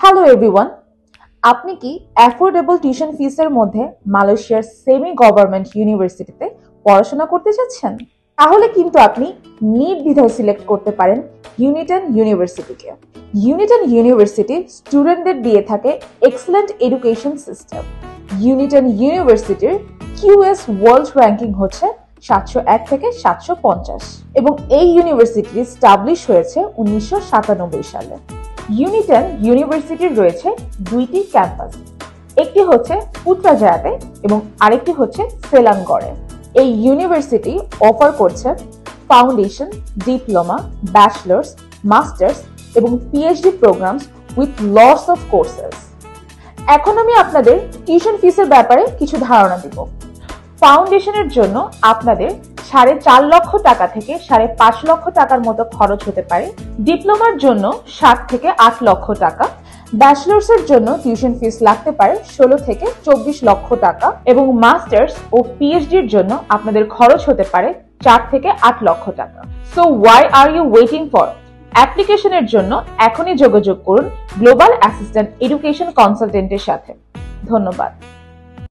Hello everyone, আপনি কি affordable tuition ফিসের মধ্যে মালয়েশিয়ার সেমি গভর্নমেন্ট ইউনিভার্সিটিতে পড়াশোনা করতে চাচ্ছেন? তাহলে কিন্তু আপনি নির্দ্বিধায় সিলেক্ট করতে পারেন ইউনিটন ইউনিভার্সিটিকে। ইউনিটন ইউনিভার্সিটি স্টুডেন্টদের দিয়ে থাকে এক্সেলেন্ট এডুকেশন সিস্টেম। ইউনিটন ইউনিভার্সিটির কিউএস ওয়ার্ল্ড র্যাঙ্কিং হচ্ছে 701 থেকে 750 এবং এই ইউনিভার্সিটি স্টাবলিশ হয়েছে 1997 সালে। ইউনিটন ইউনিভার্সিটির রয়েছে দুইটি ক্যাম্পাস, একটি হচ্ছে পুত্রাজায়াতে এবং আরেকটি হচ্ছে সেলাঙ্গড়ে। এই ইউনিভার্সিটি অফার করছে ফাউন্ডেশন, ডিপ্লোমা, ব্যাচেলার্স, মাস্টার্স এবং PhD programs with lots of courses. এখন আমি আপনাদের টিউশন ফিসের ব্যাপারে কিছু ধারণা দিব। ফাউন্ডেশনের জন্য আপনাদের 4.5 লক্ষ টাকা থেকে 5.5 লক্ষ টাকার মতো খরচ হতে পারে। ডিপ্লোমার জন্য 7 থেকে 8 লক্ষ টাকা। ব্যাচেলার্স এর জন্য টিউশন ফিস লাগতে পারে 16 থেকে 24 লক্ষ টাকা এবং মাস্টার্স ও পিএইচডির জন্য আপনাদের খরচ হতে পারে 4 থেকে 8 লক্ষ টাকা। So why are you waiting for? অ্যাপ্লিকেশনের জন্য এখনই যোগাযোগ করুন গ্লোবাল অ্যাসিস্ট্যান্ট এডুকেশন কনসালটেন্টের সাথে। ধন্যবাদ।